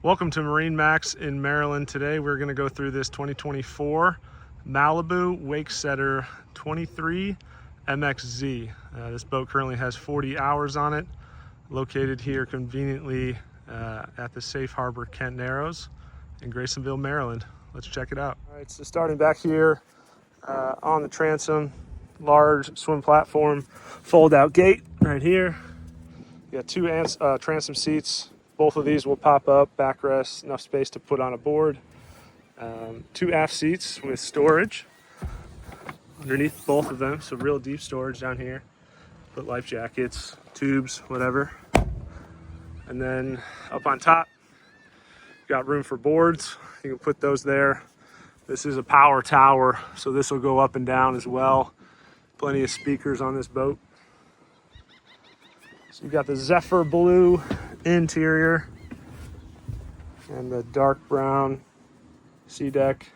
Welcome to MarineMax in Maryland. Today we're going to go through this 2024 Malibu WAKESETTER 23 MXZ. This boat currently has 40 hours on it, located here conveniently at the Safe Harbor Kent Narrows in Graysonville, Maryland. Let's check it out. All right, so starting back here on the transom, large swim platform, fold-out gate right here. You got two transom seats. Both of these will pop up, backrest, enough space to put on a board. Two aft seats with storage underneath both of them, so real deep storage down here. Put life jackets, tubes, whatever. And then up on top, got room for boards. You can put those there. This is a power tower, so this will go up and down as well. Plenty of speakers on this boat. So you got the Zephyr blue interior and the dark brown sea deck.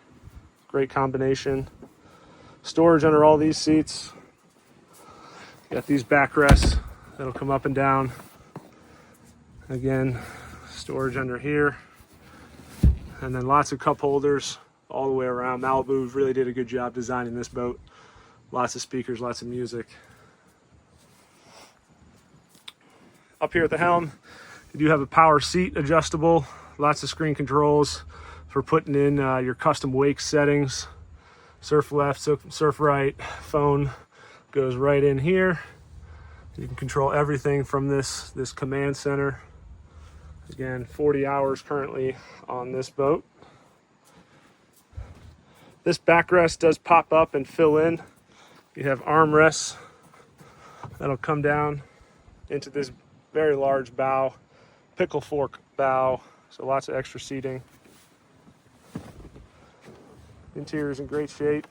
Great combination. Storage under all these seats. You got these backrests that'll come up and down. Again, storage under here. And then lots of cup holders all the way around. Malibu really did a good job designing this boat. Lots of speakers, lots of music. Up here at the helm, you do have a power seat adjustable, lots of screen controls for putting in your custom wake settings. Surf left, surf right, phone goes right in here. You can control everything from this command center. Again, 40 hours currently on this boat. This backrest does pop up and fill in. You have armrests that'll come down into this very large bow, pickle fork bow, so lots of extra seating. Interior is in great shape.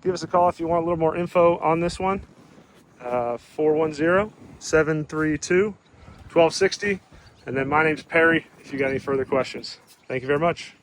Give us a call if you want a little more info on this one. 410-732-1260. And then my name's Perry if you got any further questions. Thank you very much.